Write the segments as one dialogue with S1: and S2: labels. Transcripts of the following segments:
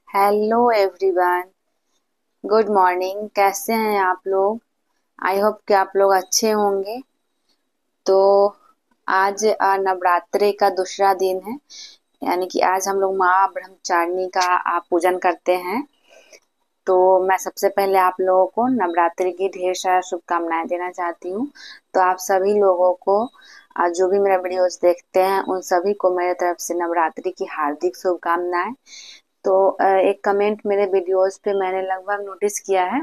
S1: Hello everyone. Good morning. कैसे हैं आप लोग? आई होप कि आप लोग अच्छे होंगे। तो आज नवरात्रि का दूसरा दिन है, यानी कि आज हम लोग माँ ब्रह्मचारिणी का पूजन करते हैं। तो मैं सबसे पहले आप लोगों को नवरात्रि की ढेर सारा शुभकामनाएं देना चाहती हूँ। तो आप सभी लोगों को जो भी मेरा वीडियोस देखते हैं उन सभी को मेरे तरफ से नवरात्रि की हार्दिक शुभकामनाएं। तो एक कमेंट मेरे वीडियोस पे मैंने लगभग नोटिस किया है।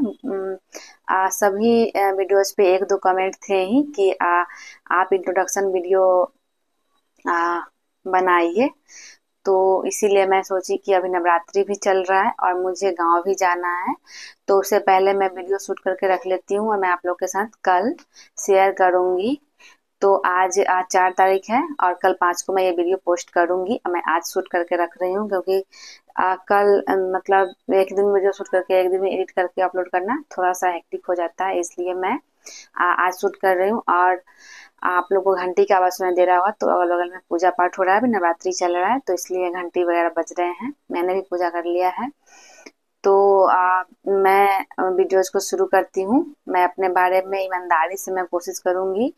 S1: सभी वीडियोस पे एक दो कमेंट थे ही कि आप इंट्रोडक्शन वीडियो आ, बनाइए। तो इसीलिए मैं सोची कि अभी नवरात्रि भी चल रहा है और मुझे गांव भी जाना है, तो उससे पहले मैं वीडियो शूट करके रख लेती हूँ और मैं आप लोग के साथ कल शेयर करूंगी। तो आज 4 तारीख है और कल 5 को मैं ये वीडियो पोस्ट करूंगी। मैं आज शूट करके रख रही हूँ क्योंकि कल मतलब एक दिन वीडियो शूट करके एक दिन में एडिट करके अपलोड करना थोड़ा सा हेक्टिक हो जाता है, इसलिए मैं आज शूट कर रही हूँ। और आप लोग को घंटी का आवाज सुनाई दे रहा होगा, तो अगल बगल में पूजा पाठ हो रहा है, अभी नवरात्रि चल रहा है तो इसलिए घंटी वगैरह बज रहे हैं। मैंने भी पूजा कर लिया है। तो मैं वीडियोज को शुरू करती हूँ। मैं अपने बारे में ईमानदारी से मैं कोशिश करूंगी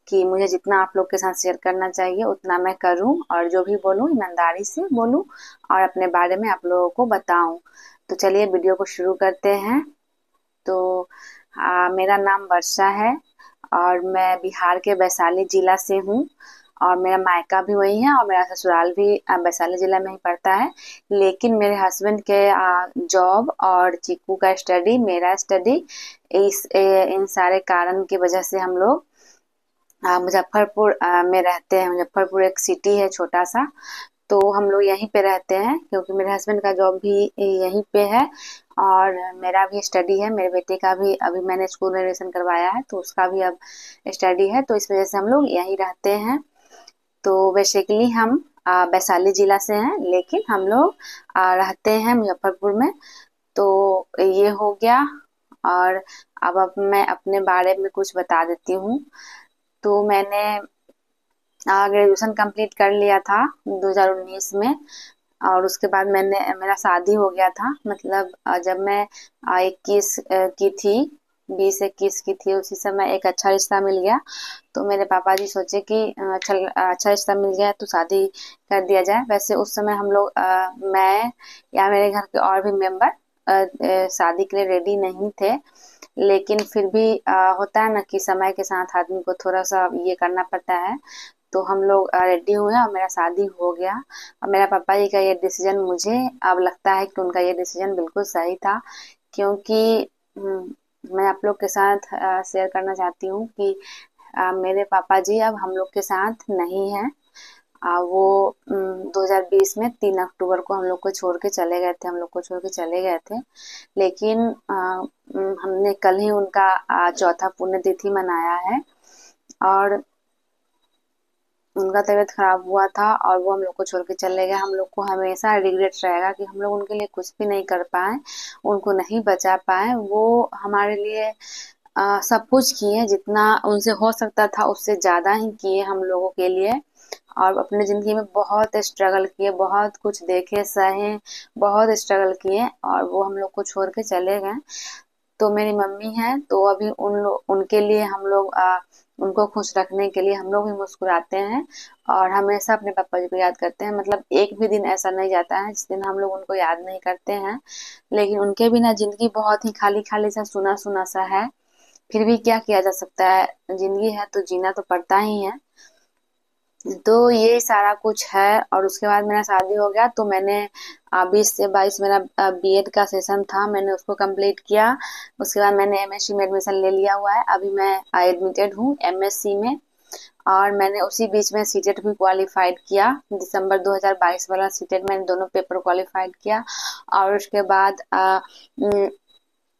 S1: कि मुझे जितना आप लोग के साथ शेयर करना चाहिए उतना मैं करूं, और जो भी बोलूं ईमानदारी से बोलूं और अपने बारे में आप लोगों को बताऊं। तो चलिए वीडियो को शुरू करते हैं। तो मेरा नाम वर्षा है और मैं बिहार के वैशाली जिला से हूँ, और मेरा मायका भी वही है और मेरा ससुराल भी वैशाली जिला में ही पड़ता है। लेकिन मेरे हस्बैंड के जॉब और चीकू का स्टडी, मेरा स्टडी, इन सारे कारण की वजह से हम लोग मुजफ्फरपुर में रहते हैं। मुजफ्फरपुर एक सिटी है छोटा सा, तो हम लोग यहीं पे रहते हैं क्योंकि मेरे हस्बैंड का जॉब भी यहीं पे है और मेरा भी स्टडी है। मेरे बेटे का भी अभी मैंने स्कूल में एडमिशन करवाया है तो उसका भी अब स्टडी है, तो इस वजह से हम लोग यहीं रहते हैं। तो बेसिकली हम वैशाली जिला से हैं, लेकिन हम लोग रहते हैं मुजफ्फरपुर में। तो ये हो गया। और अब मैं अपने बारे में कुछ बता देती हूँ। तो मैंने ग्रेजुएशन कंप्लीट कर लिया था 2019 में, और उसके बाद मेरा शादी हो गया था। मतलब जब मैं 21 की थी, 20-21 की थी, उसी समय एक अच्छा रिश्ता मिल गया। तो मेरे पापा जी सोचे कि अच्छा रिश्ता मिल गया तो शादी कर दिया जाए। वैसे उस समय हम लोग मैं या मेरे घर के और भी मेंबर शादी के लिए रेडी नहीं थे, लेकिन फिर भी होता है ना कि समय के साथ आदमी को थोड़ा सा ये करना पड़ता है। तो हम लोग रेडी हुए और मेरा शादी हो गया। और मेरा पापा जी का ये डिसीजन, मुझे अब लगता है कि उनका ये डिसीजन बिल्कुल सही था, क्योंकि मैं आप लोग के साथ शेयर करना चाहती हूँ कि मेरे पापा जी अब हम लोग के साथ नहीं हैं। वो 2020 में 3 अक्टूबर को हम लोग को छोड़ के चले गए थे, हम लोग को छोड़ के चले गए थे। लेकिन हमने कल ही उनका चौथा पुण्यतिथि मनाया है, और उनका तबीयत खराब हुआ था और वो हम लोग को छोड़ के चले गए। हम लोग को हमेशा रिग्रेट रहेगा कि हम लोग उनके लिए कुछ भी नहीं कर पाए, उनको नहीं बचा पाए। वो हमारे लिए सब कुछ किए, जितना उनसे हो सकता था उससे ज्यादा ही किए हम लोगों के लिए। और अपने जिंदगी में बहुत स्ट्रगल किए, बहुत कुछ देखे सहे, बहुत स्ट्रगल किए, और वो हम लोग को छोड़ के चले गए। तो मेरी मम्मी है, तो अभी उनके लिए हम लोग उनको खुश रखने के लिए हम लोग भी मुस्कुराते हैं और हमेशा अपने पापा जी को याद करते हैं। मतलब एक भी दिन ऐसा नहीं जाता है जिस दिन हम लोग उनको याद नहीं करते हैं। लेकिन उनके बिना जिंदगी बहुत ही खाली खाली सा, सुना सुना सा है। फिर भी क्या किया जा सकता है, जिंदगी है तो जीना तो पड़ता ही है। तो ये सारा कुछ है। और उसके बाद मेरा शादी हो गया, तो मैंने 20 से 22 मेरा बीएड का सेशन था, मैंने उसको कंप्लीट किया। उसके बाद मैंने एमएससी में एडमिशन ले लिया हुआ है। अभी मैं एडमिटेड हूँ एमएससी में, और मैंने उसी बीच में सीटेट भी क्वालिफाइड किया। दिसंबर 2022 वाला सीटेट मैंने दोनों पेपर क्वालिफाइड किया। और उसके बाद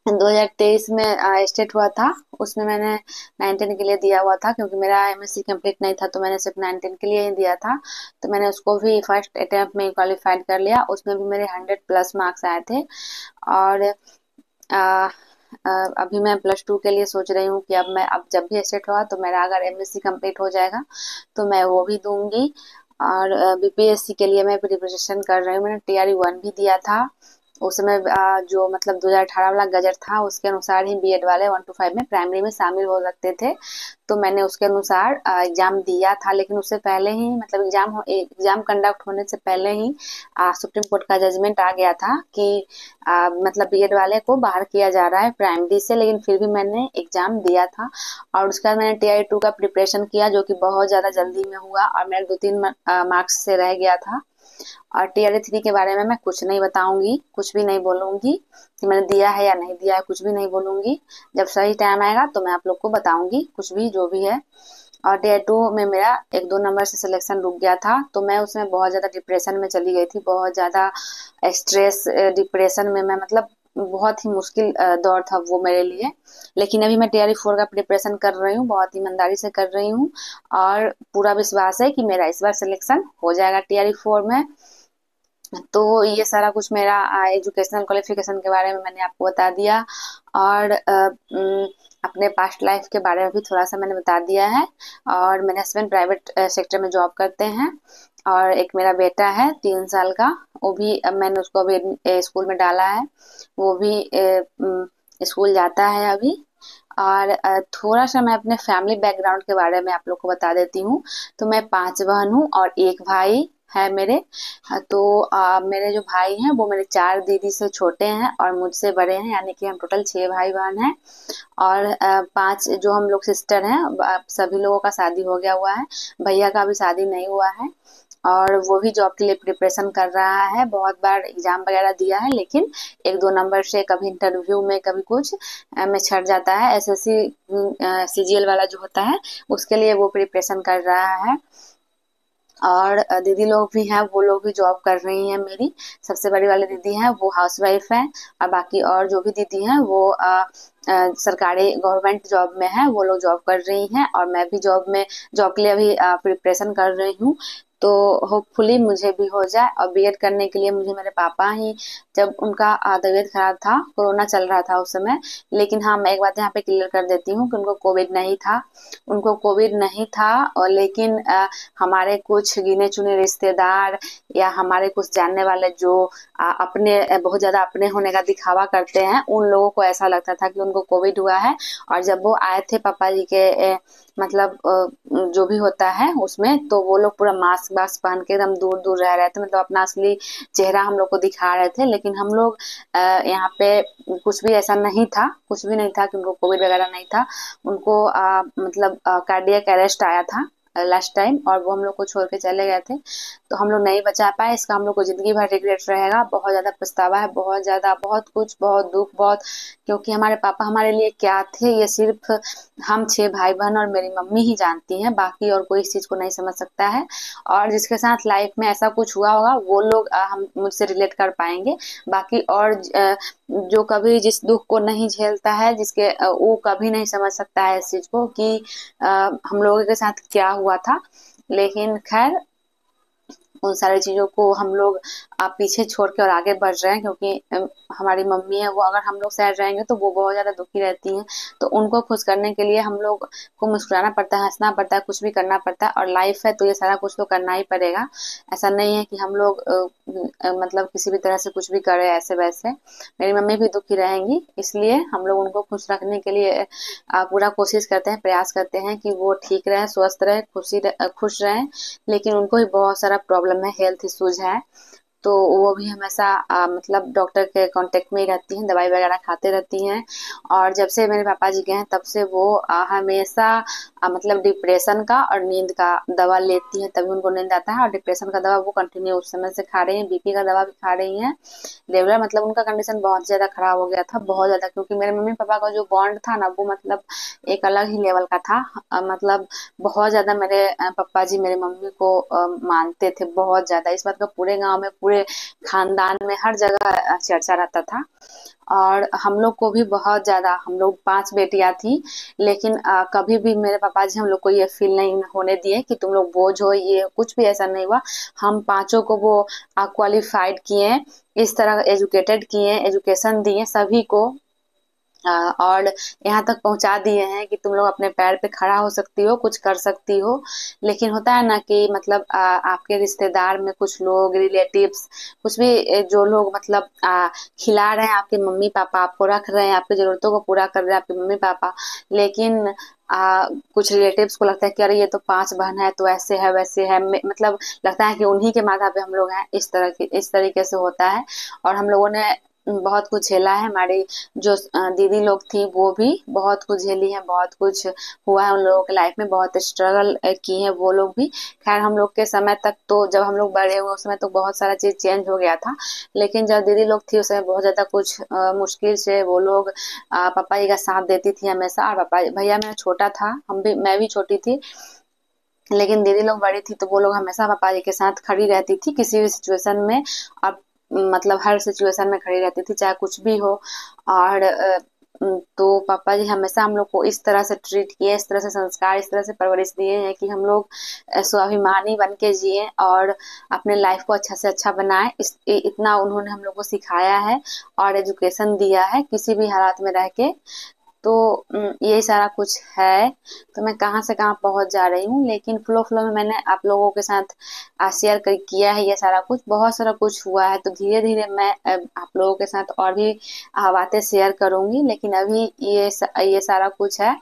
S1: 2023 में स्टेट हुआ था, उसमें मैंने 19 के लिए दिया हुआ था, क्योंकि मेरा एमएससी कंप्लीट नहीं था तो मैंने सिर्फ 19 के लिए ही दिया था। तो मैंने उसको भी फर्स्ट अटेम्प्ट में क्वालिफाइड कर लिया, उसमें भी मेरे 100+ मार्क्स आए थे। और आ, अभी मैं +2 के लिए सोच रही हूँ कि अब जब भी स्टेट हुआ तो मेरा अगर एमएससी कंप्लीट हो जाएगा तो मैं वो भी दूंगी। और बीपीएससी के लिए मैं प्रिपरेशन कर रही हूँ। मैंने टीआरई 1 भी दिया था, उस समय जो मतलब 2018 वाला गजट था उसके अनुसार ही बीएड वाले 1 to 5 में प्राइमरी में शामिल हो सकते थे। तो मैंने उसके अनुसार एग्जाम दिया था, लेकिन उससे पहले ही मतलब एग्जाम कंडक्ट होने से पहले ही सुप्रीम कोर्ट का जजमेंट आ गया था कि मतलब बीएड वाले को बाहर किया जा रहा है प्राइमरी से। लेकिन फिर भी मैंने एग्जाम दिया था और उसके बाद मैंने टीआई 2 का प्रिपरेशन किया, जो कि बहुत ज्यादा जल्दी में हुआ और मेरा 2-3 मार्क्स से रह गया था। और टीआरई 3 के बारे में मैं कुछ नहीं बताऊंगी, कुछ भी नहीं बोलूंगी कि मैंने दिया है या नहीं दिया है, कुछ भी नहीं बोलूंगी। जब सही टाइम आएगा तो मैं आप लोग को बताऊंगी कुछ भी जो भी है। और टीआई 2 में मेरा 1-2 नंबर से सिलेक्शन रुक गया था, तो मैं उसमें बहुत ज्यादा डिप्रेशन में चली गई थी, बहुत ज्यादा स्ट्रेस डिप्रेशन में मैं मतलब बहुत ही मुश्किल दौर था वो मेरे लिए। लेकिन अभी मैं टीआरई 4 का प्रिपरेशन कर रही हूँ, बहुत ईमानदारी से कर रही हूँ और पूरा विश्वास है कि मेरा इस बार सिलेक्शन हो जाएगा टीआरई 4 में। तो ये सारा कुछ मेरा एजुकेशनल क्वालिफिकेशन के बारे में मैंने आपको बता दिया और अपने पास्ट लाइफ के बारे में भी थोड़ा सा मैंने बता दिया है। और मेरे हस्बैंड प्राइवेट सेक्टर में जॉब करते हैं और एक मेरा बेटा है 3 साल का, वो भी मैंने उसको अभी स्कूल में डाला है, वो भी स्कूल जाता है अभी। और थोड़ा सा मैं अपने फैमिली बैकग्राउंड के बारे में आप लोग को बता देती हूँ। तो मैं 5 बहन हूँ और एक भाई है मेरे। तो मेरे जो भाई हैं वो मेरे 4 दीदी से छोटे हैं और मुझसे बड़े हैं, यानी कि हम टोटल 6 भाई बहन हैं। और 5 जो हम लोग सिस्टर हैं, सभी लोगों का शादी हो गया हुआ है, भैया का भी शादी नहीं हुआ है और वो भी जॉब के लिए प्रिपरेशन कर रहा है। बहुत बार एग्जाम वगैरह दिया है, लेकिन 1-2 नंबर से कभी इंटरव्यू में कभी कुछ में छट जाता है। एसएससी सीजीएल वाला जो होता है उसके लिए वो प्रिपरेशन कर रहा है। और दीदी लोग भी हैं, वो लोग भी जॉब कर रही हैं। मेरी सबसे बड़ी वाली दीदी हैं वो हाउसवाइफ है और बाकी और जो भी दीदी हैं वो सरकारी गवर्नमेंट जॉब में है, वो लोग जॉब कर रही हैं और मैं भी जॉब के लिए अभी प्रिपरेशन कर रही हूँ। तो होपफुली मुझे भी हो जाए। और बीएड करने के लिए मुझे मेरे पापा ही, जब उनका तबीयत खराब था, कोरोना चल रहा था उस समय। लेकिन हाँ, मैं एक बात यहाँ पे क्लियर कर देती हूँ कि उनको कोविड नहीं था, उनको कोविड नहीं था। और लेकिन हमारे कुछ गिने चुने रिश्तेदार या हमारे कुछ जानने वाले जो अपने बहुत ज्यादा अपने होने का दिखावा करते हैं, उन लोगों को ऐसा लगता था कि उनको कोविड हुआ है। और जब वो आए थे पापा जी के मतलब जो भी होता है उसमें, तो वो लोग पूरा मास्क वास्क पहन के एकदम दूर दूर रह रहे थे, मतलब अपना असली चेहरा हम लोग को दिखा रहे थे। लेकिन हम लोग यहाँ पे कुछ भी ऐसा नहीं था, कुछ भी नहीं था कि उनको कोविड वगैरह नहीं था। उनको मतलब कार्डियक अरेस्ट आया था लास्ट टाइम और वो हम लोग को छोड़ के चले गए थे। तो हम लोग नहीं बचा पाए, इसका हम लोग को जिंदगी भर रिग्रेट रहेगा। बहुत ज्यादा पछतावा है, बहुत ज्यादा, बहुत कुछ, बहुत दुख, बहुत। क्योंकि हमारे पापा हमारे लिए क्या थे ये सिर्फ हम 6 भाई बहन और मेरी मम्मी ही जानती हैं, बाकी और कोई इस चीज को नहीं समझ सकता है। और जिसके साथ लाइफ में ऐसा कुछ हुआ होगा वो लोग हम मुझसे रिलेट कर पाएंगे। बाकी और जो कभी जिस दुख को नहीं झेलता है, जिसके वो कभी नहीं समझ सकता है इस चीज को कि हम लोगों के साथ क्या हुआ था। लेकिन खैर, उन सारी चीजों को हम लोग पीछे छोड़ के और आगे बढ़ रहे हैं। क्योंकि हमारी मम्मी है, वो अगर हम लोग सैड रहेंगे तो वो बहुत ज्यादा दुखी रहती हैं। तो उनको खुश करने के लिए हम लोग को मुस्कुराना पड़ता है, हंसना पड़ता है, कुछ भी करना पड़ता है। और लाइफ है तो ये सारा कुछ तो करना ही पड़ेगा। ऐसा नहीं है कि हम लोग मतलब किसी भी तरह से कुछ भी करें ऐसे वैसे। मेरी मम्मी भी दुखी रहेंगी, इसलिए हम लोग उनको खुश रखने के लिए पूरा कोशिश करते हैं, प्रयास करते हैं कि वो ठीक रहे, स्वस्थ रहे, खुश रहें। लेकिन उनको भी बहुत सारा प्रॉब्लम है, हेल्थ इश्यूज है। तो वो भी हमेशा मतलब डॉक्टर के कांटेक्ट में ही रहती हैं, दवाई वगैरह खाते रहती हैं। और जब से मेरे पापा जी गए हैं तब से वो हमेशा मतलब डिप्रेशन का और नींद का दवा लेती हैं, तभी उनको नींद आता है। और डिप्रेशन का दवा वो कंटिन्यू उस समय से खा रही हैं, बीपी का दवा भी खा रही हैं रेगुलर। मतलब उनका कंडीशन बहुत ज्यादा खराब हो गया था, बहुत ज्यादा। क्योंकि मेरे मम्मी पापा का जो बॉन्ड था ना, वो मतलब एक अलग ही लेवल का था। मतलब बहुत ज्यादा मेरे पापा जी मेरे मम्मी को मानते थे, बहुत ज्यादा। इस बात का पूरे गांव में, पूरे खानदान में, हर जगह चर्चा रहता था। और हम लोग को भी बहुत ज्यादा, हम लोग 5 बेटियां थी। लेकिन कभी भी मेरे पापा जी हम लोग को ये फील नहीं होने दिए कि तुम लोग बोझ हो, ये कुछ भी ऐसा नहीं हुआ। हम पांचों को वो क्वालिफाइड किए, इस तरह एजुकेटेड किए, एजुकेशन दिए सभी को। और यहाँ तक पहुंचा दिए हैं कि तुम लोग अपने पैर पे खड़ा हो सकती हो, कुछ कर सकती हो। लेकिन होता है ना कि मतलब आपके रिश्तेदार में कुछ लोग, रिलेटिव्स, कुछ भी जो लोग मतलब खिला रहे हैं आपके मम्मी पापा, आपको रख रहे हैं, आपकी जरूरतों को पूरा कर रहे हैं आपके मम्मी पापा, लेकिन कुछ रिलेटिव्स को लगता है कि अरे ये तो 5 बहन है तो ऐसे है वैसे है, मतलब लगता है कि उन्हीं के माथा पे हम लोग हैं, इस तरीके से होता है। और हम लोगों ने बहुत कुछ झेला है। हमारी जो दीदी लोग थी वो भी बहुत कुछ झेली है, बहुत कुछ हुआ है उन लोगों के लाइफ में, बहुत स्ट्रगल की है वो लोग भी। खैर हम लोग के समय तक तो, जब हम लोग बड़े हुए उस समय तो बहुत सारा चीज चेंज हो गया था, लेकिन जब दीदी लोग थी उस समय बहुत ज्यादा कुछ मुश्किल से वो लोग पापा जी का साथ देती थी हमेशा। और पापा भैया मेरा छोटा था, मैं भी छोटी थी, लेकिन दीदी लोग बड़ी थी तो वो लोग हमेशा पापा जी के साथ खड़ी रहती थी किसी भी सिचुएशन में। और मतलब हर सिचुएशन में खड़ी रहती थी चाहे कुछ भी हो। और तो पापा जी हमेशा हम लोग को इस तरह से ट्रीट किए, इस तरह से संस्कार, इस तरह से परवरिश दिए हैं कि हम लोग स्वाभिमानी बन के जिए और अपने लाइफ को अच्छा से अच्छा बनाए। इतना उन्होंने हम लोग को सिखाया है और एजुकेशन दिया है किसी भी हालात में रह के। तो यही सारा कुछ है। तो मैं कहाँ से कहाँ पहुंच जा रही हूँ, लेकिन फ्लो फ्लो में मैंने आप लोगों के साथ शेयर किया है ये सारा कुछ, बहुत सारा कुछ हुआ है। तो धीरे धीरे मैं आप लोगों के साथ और भी बातें शेयर करूंगी, लेकिन अभी ये सारा कुछ है।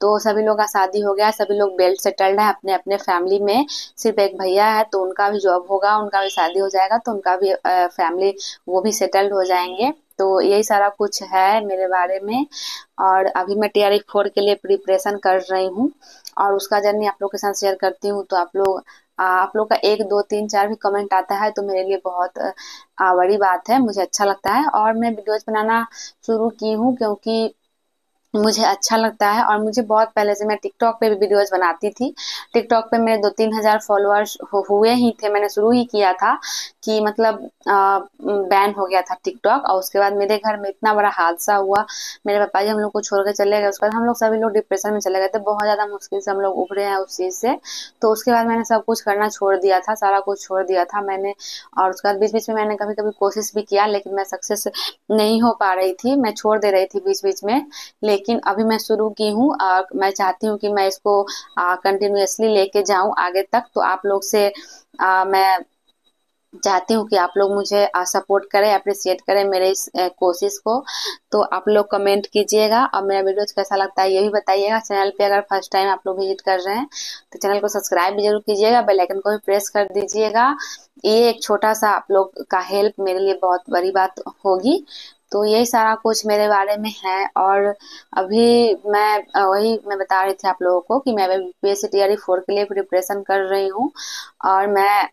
S1: तो सभी लोग का शादी हो गया, सभी लोग वेल सेटल्ड है अपने अपने फैमिली में। सिर्फ एक भैया है तो उनका भी जॉब होगा, उनका भी शादी हो जाएगा, तो उनका भी फैमिली, वो भी सेटल्ड हो जाएंगे। तो यही सारा कुछ है मेरे बारे में। और अभी मैं TRE 4 के लिए प्रिपरेशन कर रही हूँ और उसका जर्नी आप लोग के साथ शेयर करती हूँ। तो आप लोग का 1 2 3 4 भी कमेंट आता है तो मेरे लिए बहुत बड़ी बात है, मुझे अच्छा लगता है। और मैं वीडियोज बनाना शुरू की हूँ क्योंकि मुझे अच्छा लगता है। और मुझे बहुत पहले से, मैं टिकटॉक पे भी वीडियोस बनाती थी। टिकटॉक पे मेरे 2-3 हजार फॉलोअर्स हुए ही थे, मैंने शुरू ही किया था कि मतलब बैन हो गया था टिकटॉक। और उसके बाद मेरे घर में इतना बड़ा हादसा हुआ, मेरे पापा जी हम लोग को छोड़ के चले गए। उसके बाद हम लोग सभी लोग डिप्रेशन में चले गए थे, बहुत ज्यादा मुश्किल से हम लोग उभरे हैं उस चीज से। तो उसके बाद मैंने सब कुछ करना छोड़ दिया था, सारा कुछ छोड़ दिया था मैंने। और उसके बाद बीच बीच में मैंने कभी कभी कोशिश भी किया, लेकिन मैं सक्सेस नहीं हो पा रही थी, मैं छोड़ दे रही थी बीच बीच में। लेकिन अभी मैं शुरू की हूँ और मैं चाहती हूँ कि मैं इसको कंटिन्यूअसली लेके जाऊं आगे तक। तो आप लोग से मैं चाहती हूँ कि आप लोग मुझे सपोर्ट करें, अप्रिशिएट करें मेरे इस कोशिश को। तो आप लोग कमेंट कीजिएगा और मेरा वीडियो कैसा लगता है ये भी बताइएगा। चैनल पे अगर फर्स्ट टाइम आप लोग विजिट कर रहे हैं तो चैनल को सब्सक्राइब भी जरूर कीजिएगा, बेल आइकन को भी प्रेस कर दीजिएगा। ये एक छोटा सा आप लोग का हेल्प मेरे लिए बहुत बड़ी बात होगी। तो यही सारा कुछ मेरे बारे में है। और अभी मैं वही मैं बता रही थी आप लोगों को कि मैं BSc TRE 4 के लिए प्रिपरेशन कर रही हूँ। और मैं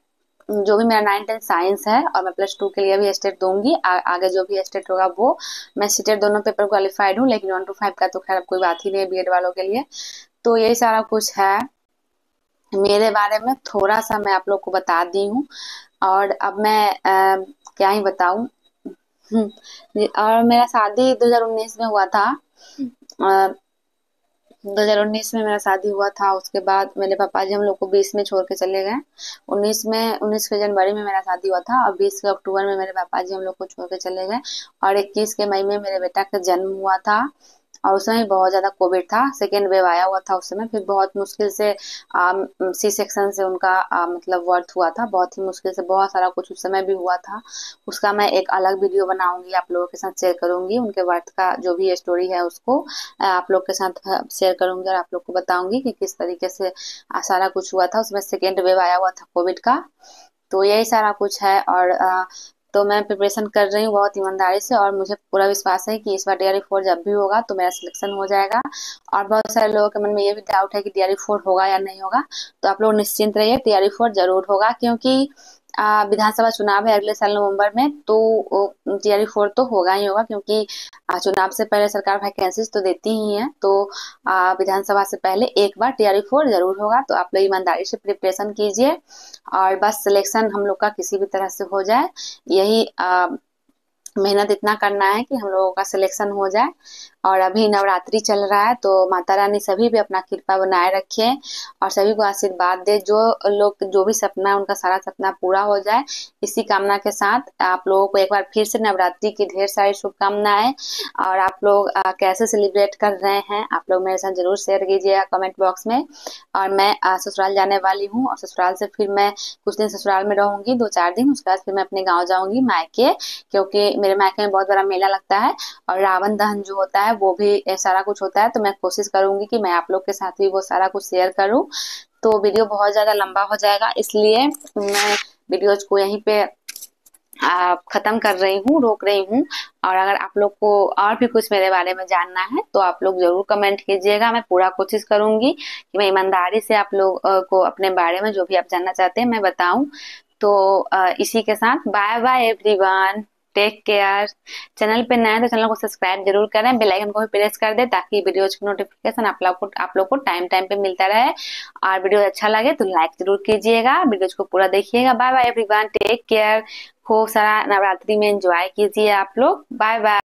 S1: जो भी मेरा 9th 10th साइंस है, और मैं +2 के लिए भी स्टेट दूंगी। आगे जो भी स्टेट होगा वो, मैं सीटेट दोनों पेपर क्वालिफाइड हूँ, लेकिन 1 to 5 का तो खैर अब कोई बात ही नहीं है बीएड वालों के लिए। तो यही सारा कुछ है मेरे बारे में, थोड़ा सा मैं आप लोग को बता दी हूँ। और अब मैं क्या ही बताऊं। और मेरा शादी 2019 में हुआ था। 2019 में मेरा शादी हुआ था। उसके बाद मेरे पापा जी हम लोग को 20 में छोड़ के चले गए। 19 के जनवरी में मेरा शादी हुआ था और 20 के अक्टूबर में मेरे पापा जी हम लोग को छोड़ के चले गए। और 21 के मई में मेरे बेटा का जन्म हुआ था। और उस समय बहुत ज्यादा कोविड था, सेकेंड वेव आया हुआ था उस समय। फिर बहुत मुश्किल से C सेक्शन से उनका मतलब बर्थ हुआ था, बहुत ही मुश्किल से। बहुत सारा कुछ उस समय भी हुआ था, उसका मैं एक अलग वीडियो बनाऊंगी, आप लोगों के साथ शेयर करूंगी। उनके बर्थ का जो भी स्टोरी है उसको आप लोग के साथ शेयर करूंगी और आप लोग को बताऊंगी कि किस तरीके से सारा कुछ हुआ था। उसमें सेकेंड वेव आया हुआ था कोविड का। तो यही सारा कुछ है। और तो मैं प्रिपरेशन कर रही हूँ बहुत ईमानदारी से, और मुझे पूरा विश्वास है कि इस बार TRE 4 जब भी होगा तो मेरा सिलेक्शन हो जाएगा। और बहुत सारे लोगों के मन में ये भी डाउट है कि TRE 4 होगा या नहीं होगा। तो आप लोग निश्चिंत रहिए, TRE 4 जरूर होगा, क्योंकि विधानसभा चुनाव है अगले साल नवंबर में। तो TRE 4 तो होगा ही होगा, क्योंकि चुनाव से पहले सरकार वैकेंसीज तो देती ही है। तो विधानसभा से पहले एक बार TRE 4 जरूर होगा। तो आप लोग ईमानदारी से प्रिपरेशन कीजिए और बस सिलेक्शन हम लोग का किसी भी तरह से हो जाए, यही मेहनत इतना करना है कि हम लोगों का सिलेक्शन हो जाए। और अभी नवरात्रि चल रहा है तो माता रानी सभी पे अपना कृपा बनाए रखे और सभी को आशीर्वाद दे। जो लोग जो भी सपना है उनका सारा सपना पूरा हो जाए, इसी कामना के साथ आप लोगों को एक बार फिर से नवरात्रि की ढेर सारी शुभकामनाएं। और आप लोग कैसे सेलिब्रेट कर रहे हैं आप लोग मेरे साथ जरूर शेयर कीजिएगा कमेंट बॉक्स में। और मैं ससुराल जाने वाली हूँ और ससुराल से फिर मैं कुछ दिन ससुराल में रहूंगी, 2-4 दिन। उसके बाद फिर मैं अपने गाँव जाऊंगी मायके, क्योंकि मेरे मायके में बहुत बड़ा मेला लगता है और रावण दहन जो होता है वो भी सारा कुछ होता है। तो मैं कोशिश करूंगी कि मैं आप लोग के साथ भी वो सारा कुछ शेयर करूं। तो वीडियो बहुत ज्यादा लंबा हो जाएगा, इसलिए मैं वीडियोज को यहीं पे खत्म कर रही हूँ, रोक रही हूँ। और अगर आप लोग को और भी कुछ मेरे बारे में जानना है तो आप लोग जरूर कमेंट कीजिएगा। मैं पूरा कोशिश करूंगी कि मैं ईमानदारी से आप लोग को अपने बारे में जो भी आप जानना चाहते हैं मैं बताऊं। तो इसी के साथ bye bye everyone, take care. Channel पे नए हैं तो चैनल को सब्सक्राइब जरूर करें, बेल आइकन को भी प्रेस कर दे ताकि वीडियोज की नोटिफिकेशन आप लोग को टाइम टाइम पे मिलता रहे। और वीडियो अच्छा लगे तो लाइक जरूर कीजिएगा, वीडियोज को पूरा देखिएगा। Bye bye everyone, take care. खूब सारा नवरात्रि में एंजॉय कीजिए आप लोग। Bye bye.